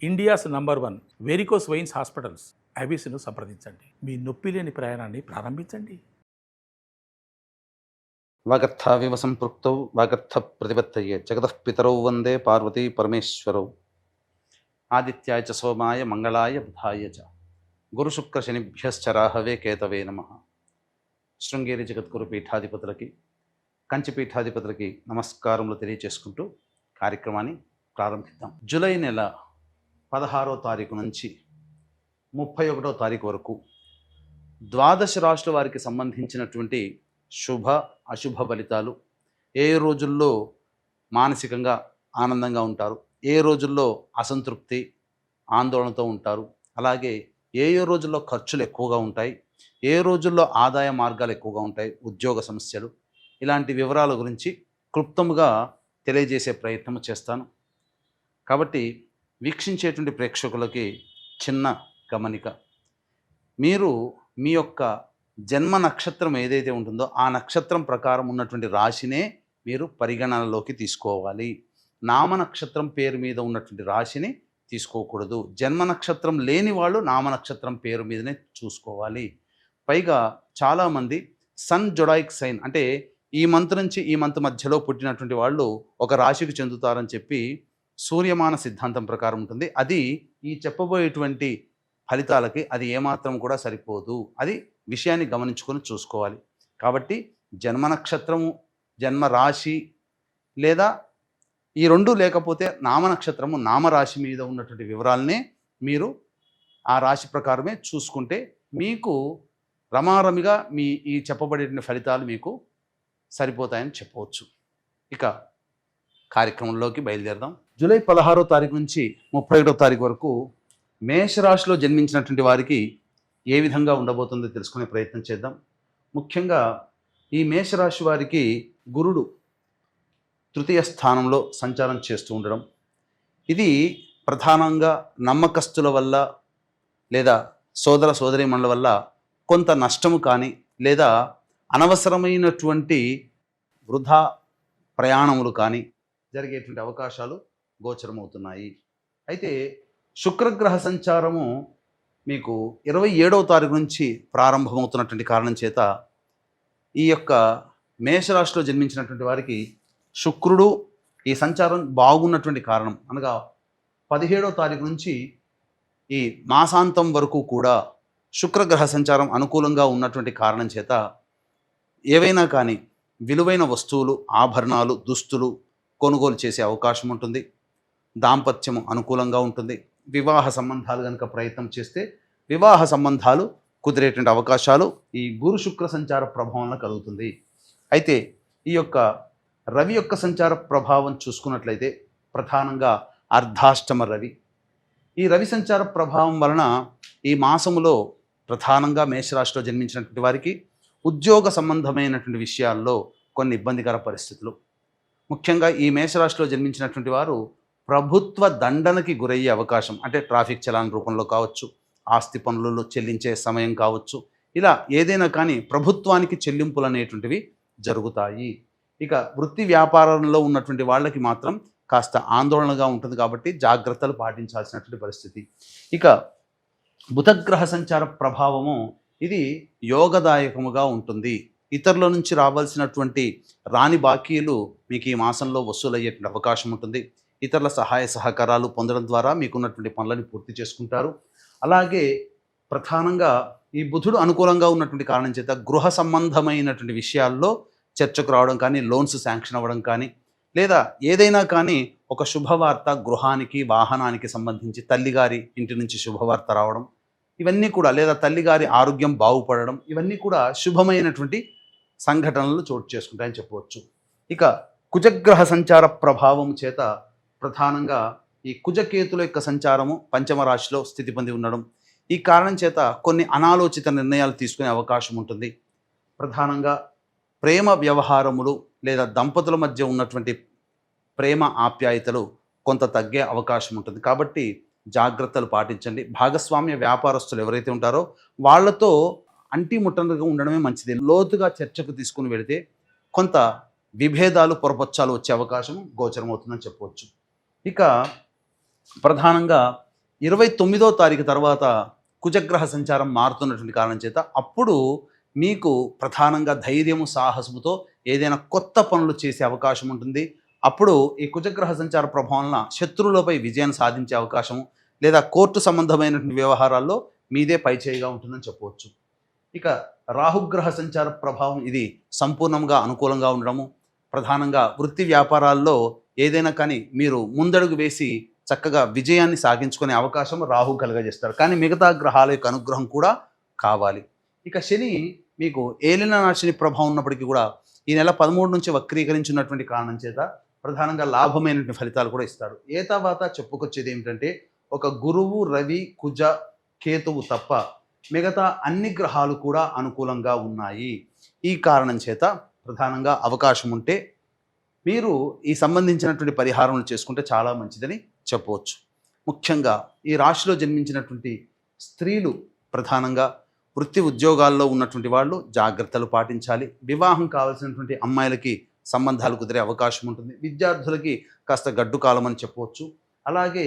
India's number 1 varicose veins hospitals ఐబీసీను సంప్రదించండి. మీ నొప్పి లేని ప్రయాణాన్ని ప్రారంభించండి. వాగర్థావివ సంపృక్తౌ వాగర్థ ప్రతిపత్తయే జగతః పితరౌ వందే పార్వతీ పరమేశ్వరౌ. ఆదిత్యాయ చ సోమాయ మంగళాయ బుధాయ చ గురుశుక్ర శనిభ్యశ్చ రాహవే కేతవే నమః. శృంగేరి జగద్గురు పీఠాధిపతులకి, కంచి పీఠాధిపతులకి నమస్కారములు తెలియచేసుకుంటూ కార్యక్రమాన్ని ప్రారంభిద్దాం. జూలై నెల 16వ తారీఖు నుంచి 31వ తారీఖు వరకు ద్వాదశ రాశుల వారికి సంబంధించినటువంటి శుభ అశుభ ఫలితాలు, ఏ రోజుల్లో మానసికంగా ఆనందంగా ఉంటారు, ఏ రోజుల్లో అసంతృప్తి ఆందోళనతో ఉంటారు, అలాగే ఏ రోజుల్లో ఖర్చులు ఎక్కువగా ఉంటాయి, ఏ రోజుల్లో ఆదాయ మార్గాలు ఎక్కువగా ఉంటాయి, ఉద్యోగ సమస్యలు, ఇలాంటి వివరాల గురించి క్లుప్తంగా తెలియజేసే ప్రయత్నం చేస్తాను. కాబట్టి వీక్షించేటువంటి ప్రేక్షకులకి చిన్న గమనిక, మీరు మీ యొక్క జన్మ నక్షత్రం ఏదైతే ఉంటుందో ఆ నక్షత్రం ప్రకారం ఉన్నటువంటి రాశినే మీరు పరిగణనలోకి తీసుకోవాలి. నామ నక్షత్రం పేరు మీద ఉన్నటువంటి రాశిని తీసుకోకూడదు. జన్మ నక్షత్రం లేని వాళ్ళు నామ నక్షత్రం పేరు మీదనే చూసుకోవాలి. పైగా చాలామంది సన్ జొడాయిక్ సైన్ అంటే ఈ మంత్ నుంచి ఈ మంత్ మధ్యలో పుట్టినటువంటి వాళ్ళు ఒక రాశికి చెందుతారని చెప్పి సూర్యమాన సిద్ధాంతం ప్రకారం ఉంటుంది. అది ఈ చెప్పబోయేటువంటి ఫలితాలకి అది ఏమాత్రం కూడా సరిపోదు. అది విషయాన్ని గమనించుకొని చూసుకోవాలి. కాబట్టి జన్మ నక్షత్రము, జన్మ రాశి లేదా ఈ రెండు లేకపోతే నామ నక్షత్రము, నామరాశి మీద ఉన్నటువంటి వివరాలనే మీరు ఆ రాశి ప్రకారమే చూసుకుంటే మీకు రమారమిగా మీ ఈ చెప్పబడే ఫలితాలు మీకు సరిపోతాయని చెప్పవచ్చు. ఇక కార్యక్రమంలోకి బయలుదేరదాం. జూలై 16వ తారీఖు నుంచి 31వ తారీఖు వరకు మేషరాశిలో జన్మించినటువంటి వారికి ఏ విధంగా ఉండబోతుందో తెలుసుకునే ప్రయత్నం చేద్దాం. ముఖ్యంగా ఈ మేషరాశి వారికి గురుడు తృతీయ స్థానంలో సంచారం చేస్తూ ఉండడం, ఇది ప్రధానంగా నమ్మకస్తుల వల్ల లేదా సోదర సోదరీమణుల వల్ల కొంత నష్టము కానీ లేదా అనవసరమైనటువంటి వృధా ప్రయాణములు కానీ జరిగేటువంటి అవకాశాలు గోచరమవుతున్నాయి. అయితే శుక్రగ్రహ సంచారము మీకు 27వ తారీఖు నుంచి ప్రారంభమవుతున్నటువంటి కారణం చేత ఈ యొక్క మేషరాశిలో జన్మించినటువంటి వారికి శుక్రుడు ఈ సంచారం బాగున్నటువంటి కారణం అనగా 17వ తారీఖు నుంచి ఈ మాసాంతం వరకు కూడా శుక్రగ్రహ సంచారం అనుకూలంగా ఉన్నటువంటి కారణం చేత ఏవైనా కానీ విలువైన వస్తువులు, ఆభరణాలు, దుస్తులు కొనుగోలు చేసే అవకాశం ఉంటుంది. దాంపత్యము అనుకూలంగా ఉంటుంది. వివాహ సంబంధాలు కనుక ప్రయత్నం చేస్తే వివాహ సంబంధాలు కుదిరేటువంటి అవకాశాలు ఈ గురు శుక్ర సంచార ప్రభావంలో కలుగుతుంది. అయితే ఈ యొక్క రవి యొక్క సంచార ప్రభావం చూసుకున్నట్లయితే ప్రధానంగా అర్ధాష్టమ రవి. ఈ రవి సంచార ప్రభావం వలన ఈ మాసములో ప్రధానంగా మేషరాశిలో జన్మించినటువంటి వారికి ఉద్యోగ సంబంధమైనటువంటి విషయాల్లో కొన్ని ఇబ్బందికర పరిస్థితులు, ముఖ్యంగా ఈ మేషరాశిలో జన్మించినటువంటి వారు ప్రభుత్వ దండనకి గురయ్యే అవకాశం, అంటే ట్రాఫిక్ చలాన్ రూపంలో కావచ్చు, ఆస్తి పన్నులలో చెల్లించే సమయం కావచ్చు, ఇలా ఏదైనా కానీ ప్రభుత్వానికి చెల్లింపులు అనేటువంటివి జరుగుతాయి. ఇక వృత్తి వ్యాపారంలో ఉన్నటువంటి వాళ్ళకి మాత్రం కాస్త ఆందోళనగా ఉంటుంది కాబట్టి జాగ్రత్తలు పాటించాల్సినటువంటి పరిస్థితి. ఇక బుధగ్రహ సంచార ప్రభావము ఇది యోగదాయకముగా ఉంటుంది. ఇతరుల నుంచి రావాల్సినటువంటి రాని బాకీలు మీకు ఈ మాసంలో వసూలయ్యేటువంటి అవకాశం ఉంటుంది. ఇతరుల సహాయ సహకారాలు పొందడం ద్వారా మీకున్నటువంటి పనులను పూర్తి చేసుకుంటారు. అలాగే ప్రధానంగా ఈ బుధుడు అనుకూలంగా ఉన్నటువంటి కారణం చేత గృహ సంబంధమైనటువంటి విషయాల్లో చర్చకు రావడం కానీ, లోన్స్ శాంక్షన్ అవ్వడం కానీ, లేదా ఏదైనా కానీ ఒక శుభవార్త గృహానికి, వాహనానికి సంబంధించి తల్లిగారి ఇంటి నుంచి శుభవార్త రావడం, ఇవన్నీ కూడా, లేదా తల్లిగారి ఆరోగ్యం బాగుపడడం, ఇవన్నీ కూడా శుభమైనటువంటి సంఘటనలు చోటు చేసుకుంటాయని చెప్పవచ్చు. ఇక కుజగ్రహ సంచార ప్రభావం చేత ప్రధానంగా ఈ కుజకేతుల యొక్క సంచారము పంచమ రాశిలో స్థితి పొంది ఉండడం, ఈ కారణం చేత కొన్ని అనాలోచిత నిర్ణయాలు తీసుకునే అవకాశం ఉంటుంది. ప్రధానంగా ప్రేమ వ్యవహారములు లేదా దంపతుల మధ్య ఉన్నటువంటి ప్రేమ ఆప్యాయతలు కొంత తగ్గే అవకాశం ఉంటుంది. కాబట్టి జాగ్రత్తలు పాటించండి. భాగస్వామ్య వ్యాపారస్తులు ఎవరైతే ఉంటారో వాళ్ళతో అంటిముట్టనగా ఉండడమే మంచిది. లోతుగా చర్చకు తీసుకుని వెళితే కొంత విభేదాలు, పొరపచ్చాలు వచ్చే అవకాశం గోచరమవుతుందని చెప్పవచ్చు. ఇక ప్రధానంగా 29వ తారీఖు తర్వాత కుజగ్రహ సంచారం మారుతున్నటువంటి కారణం చేత అప్పుడు మీకు ప్రధానంగా ధైర్యము సాహసముతో ఏదైనా కొత్త పనులు చేసే అవకాశం ఉంటుంది. అప్పుడు ఈ కుజగ్రహ సంచార ప్రభావం వలన శత్రువులపై విజయాన్ని సాధించే అవకాశము, లేదా కోర్టు సంబంధమైనటువంటి వ్యవహారాల్లో మీదే పైచేయిగా ఉంటుందని చెప్పవచ్చు. ఇక రాహుగ్రహ సంచార ప్రభావం ఇది సంపూర్ణంగా అనుకూలంగా ఉండడము, ప్రధానంగా వృత్తి వ్యాపారాల్లో ఏదైనా కానీ మీరు ముందడుగు వేసి చక్కగా విజయాన్ని సాగించుకునే అవకాశం రాహు కలుగజేస్తారు. కానీ మిగతా గ్రహాల యొక్క అనుగ్రహం కూడా కావాలి. ఇక శని మీకు ఏలినాటి ప్రభావం ఉన్నప్పటికీ కూడా ఈ నెల 13 నుంచి వక్రీకరించినటువంటి కారణం చేత ప్రధానంగా లాభమైనటువంటి ఫలితాలు కూడా ఇస్తాడు. ఏ తర్వాత చెప్పుకొచ్చేది ఏమిటంటే ఒక గురువు, రవి, కుజ, కేతువు తప్ప మిగతా అన్ని గ్రహాలు కూడా అనుకూలంగా ఉన్నాయి. ఈ కారణం చేత ప్రధానంగా అవకాశం ఉంటే మీరు ఈ సంబంధించినటువంటి పరిహారములు చేసుకుంటే చాలా మంచిదని చెప్పవచ్చు. ముఖ్యంగా ఈ రాశిలో జన్మించినటువంటి స్త్రీలు ప్రధానంగా వృత్తి ఉద్యోగాల్లో ఉన్నటువంటి వాళ్ళు జాగ్రత్తలు పాటించాలి. వివాహం కావాల్సినటువంటి అమ్మాయిలకి సంబంధాలు కుదిరే అవకాశం ఉంటుంది. విద్యార్థులకి కాస్త గడ్డు కాలం అని చెప్పవచ్చు. అలాగే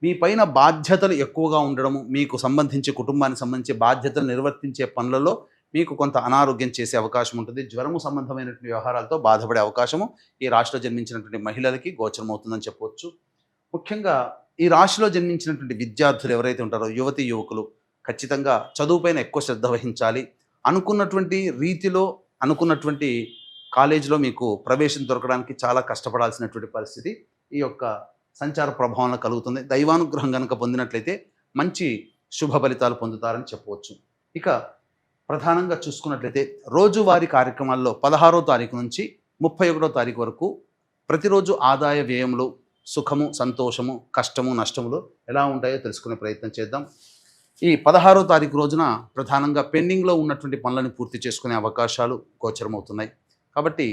మీ పైన బాధ్యతలు ఎక్కువగా ఉండడము, మీకు సంబంధించి కుటుంబానికి సంబంధించి బాధ్యతలు నిర్వర్తించే పనులలో మీకు కొంత అనారోగ్యం చేసే అవకాశం ఉంటుంది. జ్వరము సంబంధమైనటువంటి వ్యవహారాలతో బాధపడే అవకాశము ఈ రాశిలో జన్మించినటువంటి మహిళలకి గోచరమవుతుందని చెప్పవచ్చు. ముఖ్యంగా ఈ రాశిలో జన్మించినటువంటి విద్యార్థులు ఎవరైతే ఉంటారో, యువతి యువకులు ఖచ్చితంగా చదువుపైన ఎక్కువ శ్రద్ధ వహించాలి. అనుకున్నటువంటి రీతిలో అనుకున్నటువంటి కాలేజీలో మీకు ప్రవేశం దొరకడానికి చాలా కష్టపడాల్సినటువంటి పరిస్థితి ఈ యొక్క సంచార ప్రభావంలో కలుగుతుంది. దైవానుగ్రహం కనుక పొందినట్లయితే మంచి శుభ ఫలితాలు పొందుతారని చెప్పవచ్చు. ఇక ప్రధానంగా చూసుకున్నట్లయితే రోజువారీ కార్యక్రమాల్లో 16వ తారీఖు నుంచి 31వ తారీఖు వరకు ప్రతిరోజు ఆదాయ వ్యయములు, సుఖము, సంతోషము, కష్టము, నష్టములు ఎలా ఉంటాయో తెలుసుకునే ప్రయత్నం చేద్దాం. ఈ 16వ తారీఖు రోజున ప్రధానంగా పెండింగ్లో ఉన్నటువంటి పనులను పూర్తి చేసుకునే అవకాశాలు గోచరమవుతున్నాయి. కాబట్టి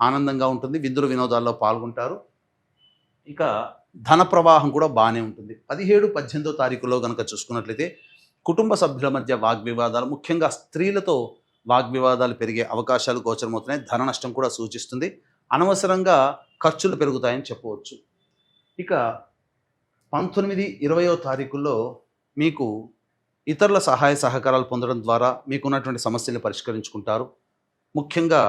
ఆనందంగా ఉంటుంది. విందులు వినోదాల్లో పాల్గొంటారు. ఇక ధన ప్రవాహం కూడా బాగానే ఉంటుంది. 17, 18వ తారీఖులో కనుక చూసుకున్నట్లయితే కుటుంబ సభ్యుల మధ్య వాగ్వివాదాలు, ముఖ్యంగా స్త్రీలతో వాగ్వివాదాలు పెరిగే అవకాశాలు గోచరమవుతున్నాయి. ధన నష్టం కూడా సూచిస్తుంది. అనవసరంగా ఖర్చులు పెరుగుతాయని చెప్పవచ్చు. ఇక 19, 20వ తారీఖుల్లో మీకు ఇతరుల సహాయ సహకారాలు పొందడం ద్వారా మీకున్నటువంటి సమస్యలు పరిష్కరించుకుంటారు. ముఖ్యంగా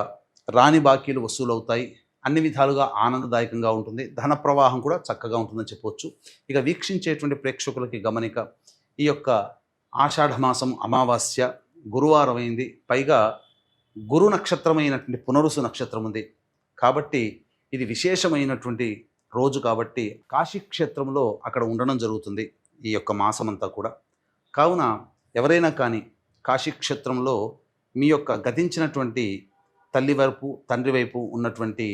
రాని బాకీలు వసూలు అవుతాయి. అన్ని విధాలుగా ఆనందదాయకంగా ఉంటుంది. ధన ప్రవాహం కూడా చక్కగా ఉంటుందని చెప్పవచ్చు. ఇక వీక్షించేటువంటి ప్రేక్షకులకి గమనిక, ఈ యొక్క ఆషాఢమాసం అమావాస్య గురువారం అయింది. పైగా గురు నక్షత్రమైనటువంటి పునరుసు నక్షత్రం ఉంది. కాబట్టి ఇది విశేషమైనటువంటి రోజు కాబట్టి కాశీక్షేత్రంలో అక్కడ ఉండడం జరుగుతుంది ఈ యొక్క మాసం అంతా కూడా. కావున ఎవరైనా కానీ కాశీక్షేత్రంలో మీ యొక్క గతించినటువంటి తల్లి వైపు, తండ్రి వైపు ఉన్నటువంటి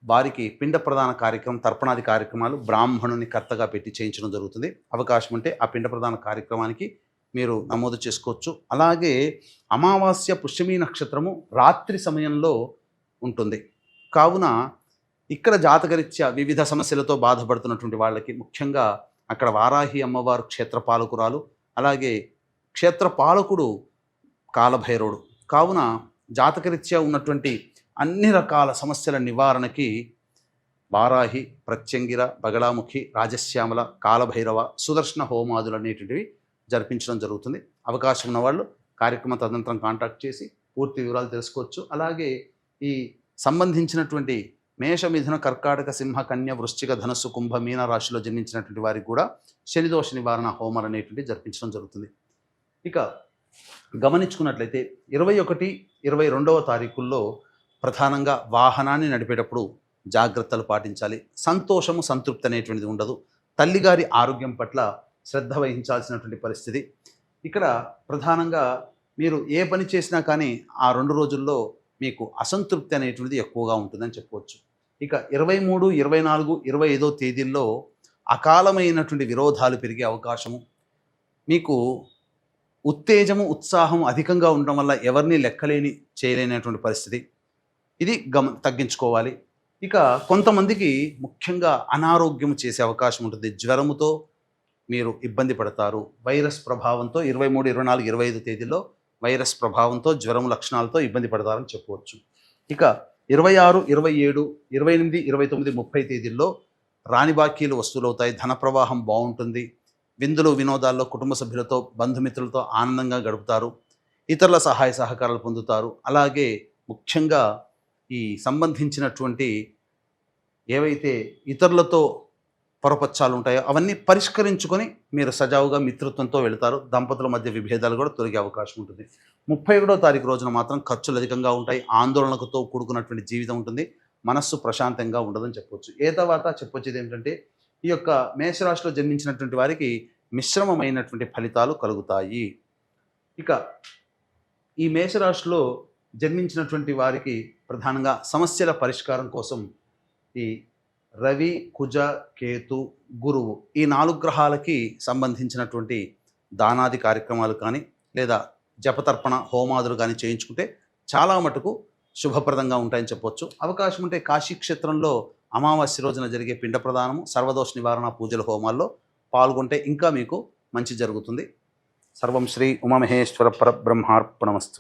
వారికి పిండ ప్రదాన కార్యక్రమం, తర్పణాది కార్యక్రమాలు బ్రాహ్మణుని కర్తగా పెట్టి చేయించడం జరుగుతుంది. అవకాశం ఉంటే ఆ పిండ ప్రదాన కార్యక్రమానికి మీరు నమోదు చేసుకోవచ్చు. అలాగే అమావాస్య పుష్యమీ నక్షత్రము రాత్రి సమయంలో ఉంటుంది. కావున ఇక్కడ జాతకరీత్యా వివిధ సమస్యలతో బాధపడుతున్నటువంటి వాళ్ళకి, ముఖ్యంగా అక్కడ వారాహి అమ్మవారు క్షేత్రపాలకురాలు, అలాగే క్షేత్రపాలకుడు కాలభైరవుడు. కావున జాతకరీత్యా ఉన్నటువంటి అన్ని రకాల సమస్యల నివారణకి వారాహి, ప్రత్యంగిర, బగళాముఖి, రాజశ్యామల, కాలభైరవ, సుదర్శన హోమాదులు అనేటువంటివి జరిపించడం జరుగుతుంది. అవకాశం ఉన్నవాళ్ళు కార్యక్రమ తదనంతరం కాంటాక్ట్ చేసి పూర్తి వివరాలు తెలుసుకోవచ్చు. అలాగే ఈ సంబంధించినటువంటి మేష, మిథున, కర్కాటక, సింహ, కన్య, వృశ్చిక, ధనస్సు, కుంభ, మీన రాశిలో జన్మించినటువంటి వారికి కూడా శనిదోష నివారణ హోమాలు అనేటువంటి జరిపించడం జరుగుతుంది. ఇక గమనించుకున్నట్లయితే 21, 22వ తారీఖుల్లో ప్రధానంగా వాహనాన్ని నడిపేటప్పుడు జాగ్రత్తలు పాటించాలి. సంతోషము, సంతృప్తి అనేటువంటిది ఉండదు. తల్లిగారి ఆరోగ్యం పట్ల శ్రద్ధ వహించాల్సినటువంటి పరిస్థితి. ఇక్కడ ప్రధానంగా మీరు ఏ పని చేసినా కానీ ఆ 2 రోజుల్లో మీకు అసంతృప్తి అనేటువంటిది ఎక్కువగా ఉంటుందని చెప్పవచ్చు. ఇక 23, 24, 25వ తేదీల్లో అకాలమైనటువంటి విరోధాలు పెరిగే అవకాశము, మీకు ఉత్తేజము, ఉత్సాహం అధికంగా ఉండడం వల్ల ఎవరిని లెక్కలేని చేయలేనటువంటి పరిస్థితి. ఇది తగ్గించుకోవాలి. ఇక కొంతమందికి ముఖ్యంగా అనారోగ్యం చేసే అవకాశం ఉంటుంది. జ్వరముతో మీరు ఇబ్బంది పడతారు. వైరస్ ప్రభావంతో 23, 24, 25 తేదీల్లో వైరస్ ప్రభావంతో జ్వరం లక్షణాలతో ఇబ్బంది పడతారని చెప్పవచ్చు. ఇక 26, 27, 28, 29, 30 తేదీల్లో రాని బాకీలు వసూలవుతాయి. ధన ప్రవాహం బాగుంటుంది. విందులు వినోదాల్లో కుటుంబ సభ్యులతో బంధుమిత్రులతో ఆనందంగా గడుపుతారు. ఇతరుల సహాయ సహకారాలు పొందుతారు. అలాగే ముఖ్యంగా ఈ సంబంధించినటువంటి ఏవైతే ఇతరులతో పొరపచ్చాలు ఉంటాయో అవన్నీ పరిష్కరించుకొని మీరు సజావుగా మిత్రత్వంతో వెళతారు. దంపతుల మధ్య విభేదాలు కూడా తొలగే అవకాశం ఉంటుంది. 31వ తారీఖు రోజున మాత్రం ఖర్చులు అధికంగా ఉంటాయి. ఆందోళనలతో కూడుకున్నటువంటి జీవితం ఉంటుంది. మనస్సు ప్రశాంతంగా ఉండదని చెప్పవచ్చు. ఏ తర్వాత చెప్పొచ్చేది ఏంటంటే ఈ యొక్క మేషరాశిలో జన్మించినటువంటి వారికి మిశ్రమమైనటువంటి ఫలితాలు కలుగుతాయి. ఇక ఈ మేషరాశిలో జన్మించినటువంటి వారికి ప్రధానంగా సమస్యల పరిష్కారం కోసం ఈ రవి, కుజ, కేతు, గురువు ఈ 4 గ్రహాలకి సంబంధించినటువంటి దానాది కార్యక్రమాలు కానీ లేదా జపతర్పణ హోమాదులు కానీ చేయించుకుంటే చాలా మటుకు శుభప్రదంగా ఉంటాయని చెప్పొచ్చు. అవకాశం ఉంటే కాశీ క్షేత్రంలో అమావాస్య రోజున జరిగే పిండ ప్రదానము, సర్వదోష నివారణ పూజల హోమాల్లో పాల్గొంటే ఇంకా మీకు మంచి జరుగుతుంది. సర్వం శ్రీ ఉమామహేశ్వర పరబ్రహ్మార్పణమస్తు.